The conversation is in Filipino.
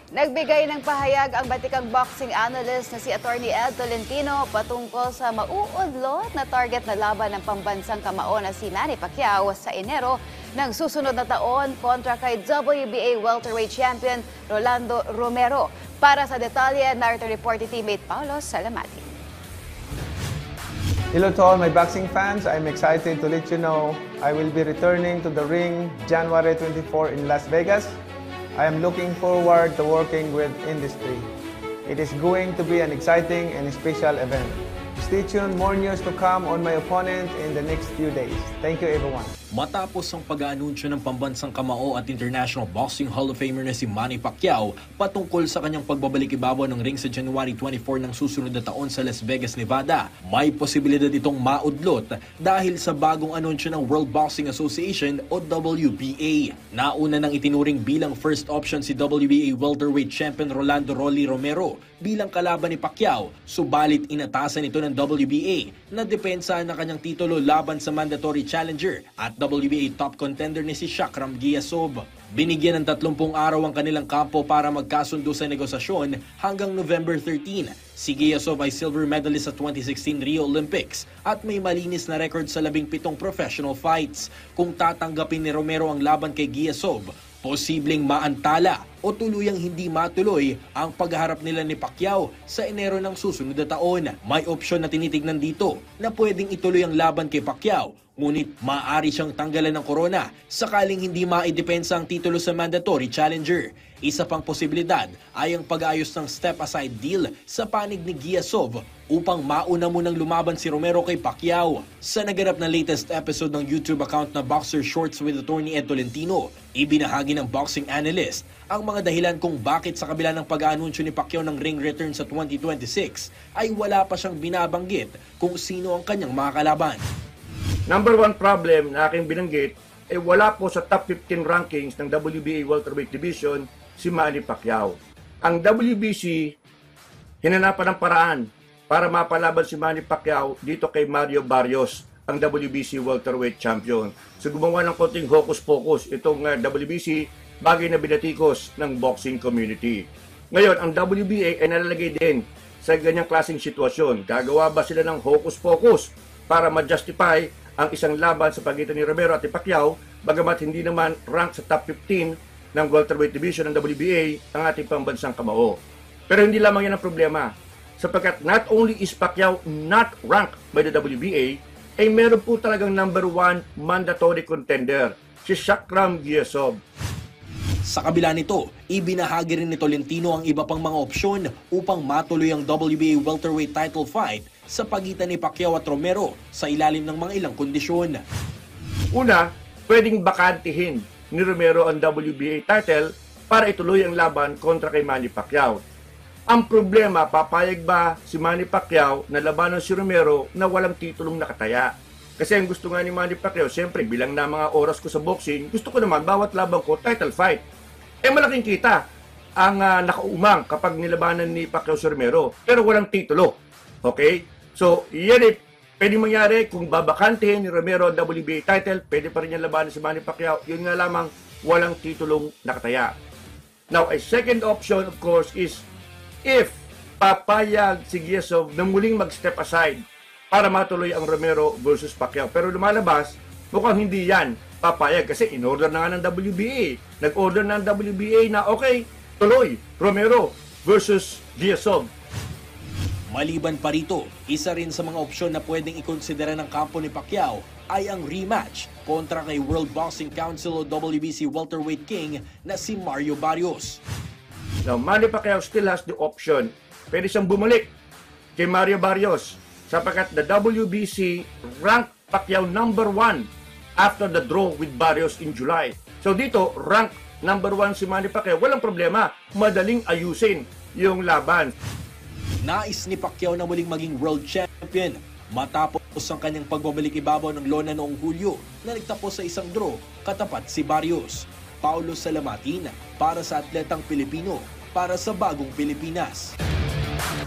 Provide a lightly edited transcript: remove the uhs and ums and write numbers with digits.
Nagbigay ng pahayag ang batikang boxing analyst na si Attorney Ed Tolentino patungkol sa mauudlot na target na laban ng pambansang kamao na si Manny Pacquiao sa Enero ng susunod na taon kontra kay WBA welterweight champion Rolando Romero. Para sa detalye, narito report ni teammate Paulo Salamati. Hello to all my boxing fans. I'm excited to let you know I will be returning to the ring January 24 in Las Vegas. I am looking forward to working with industry. It is going to be an exciting and special event. Stay tuned, more news to come on my opponent in the next few days. Thank you everyone. Matapos ang pag-aanunsyo ng pambansang kamao at International Boxing Hall of Famer na si Manny Pacquiao patungkol sa kanyang pagbabalik ibabaw ng ring sa January 24 ng susunod na taon sa Las Vegas, Nevada, may posibilidad itong maudlot dahil sa bagong anunsyo ng World Boxing Association o WBA. Nauna nang itinuring bilang first option si WBA welterweight champion Rolando "Rolly" Romero bilang kalaban ni Pacquiao, subalit inatasan ito ng WBA na depensa ng kanyang titulo laban sa mandatory challenger at WBA top contender ni si Shakram Giasov. Binigyan ng 30 araw ang kanilang kampo para magkasundo sa negosasyon hanggang November 13. Si Giasov ay silver medalist sa 2016 Rio Olympics at may malinis na record sa 17 professional fights. Kung tatanggapin ni Romero ang laban kay Giasov, posibleng maantala o tuluyang hindi matuloy ang pagharap nila ni Pacquiao sa Enero ng susunod na taon. May opsyon na tinitignan dito na pwedeng ituloy ang laban kay Pacquiao, ngunit maaari siyang tanggalan ng korona sakaling hindi maidepensa ang titulo sa mandatory challenger. Isa pang posibilidad ay ang pag-ayos ng step-aside deal sa panig ni Giasov upang mauna munang lumaban si Romero kay Pacquiao. Sa naganap na latest episode ng YouTube account na Boxer Shorts with Attorney Ed Tolentino, ibinahagi ng boxing analyst ang mga dahilan kung bakit sa kabila ng pag-aanunsyo ni Pacquiao ng ring return sa 2026 ay wala pa siyang binabanggit kung sino ang kanyang mga kalaban. Number one problem na aking binanggit ay wala po sa top 15 rankings ng WBA welterweight division si Manny Pacquiao. Ang WBC hinanapan ng paraan para mapalaban si Manny Pacquiao dito kay Mario Barrios, ang WBC welterweight champion. So gumawa ng konting hocus-pocus itong WBC, bagay na binatikos ng boxing community. Ngayon, ang WBA ay nalalagay din sa ganyang klaseng sitwasyon. Gagawa ba sila ng hocus-pocus para ma-justify ang isang laban sa pagitan ni Romero at ni Pacquiao, bagamat hindi naman rank sa top 15 ng welterweight division ng WBA ang ating pambansang kamao. Pero hindi lamang yan ang problema, sapagkat not only is Pacquiao not ranked by the WBA, ay meron po talagang number one mandatory contender, si Shakram Giasov. Sa kabila nito, ibinahagi rin ni Tolentino ang iba pang mga opsyon upang matuloy ang WBA welterweight title fight sa pagitan ni Pacquiao at Romero sa ilalim ng mga ilang kondisyon. Una, pwedeng bakantihin ni Romero ang WBA title para ituloy ang laban kontra kay Manny Pacquiao. Ang problema, papayag ba si Manny Pacquiao na labanan si Romero na walang titulong nakataya? Kasi ang gusto nga ni Manny Pacquiao, siyempre bilang na mga oras ko sa boxing, gusto ko naman bawat laban ko title fight. Eh malaking kita ang nakaumang kapag nilabanan ni Pacquiao si Romero, pero walang titulo. Okay? So, yan pwedeng mangyari kung babakantihin ni Romero ang WBA title, pwede pa rin niya labanan si Manny Pacquiao. Yun nga lamang, walang titulong nakataya. Now, a second option, of course, is if papayag si Giasov na muling mag-step aside para matuloy ang Romero versus Pacquiao. Pero lumalabas, mukhang hindi yan papayag kasi in-order na nga ng WBA. Nag-order na ng WBA na okay, tuloy, Romero versus Giasov. Maliban pa rito, isa rin sa mga opsyon na pwedeng ikonsidera ng kampo ni Pacquiao ay ang rematch kontra kay World Boxing Council o WBC welterweight king na si Mario Barrios. Now, Manny Pacquiao still has the option. Pwede siyang bumalik kay Mario Barrios sapagkat the WBC ranked Pacquiao number 1 after the draw with Barrios in July. So dito, rank number 1 si Manny Pacquiao. Walang problema. Madaling ayusin yung laban. Nais ni Pacquiao na muling maging world champion matapos ang kanyang pagbabalik ibabaw ng lona noong Hulyo na nagtapos sa isang draw katapat si Barrios. Paulo Salamatin para sa Atletang Pilipino para sa Bagong Pilipinas.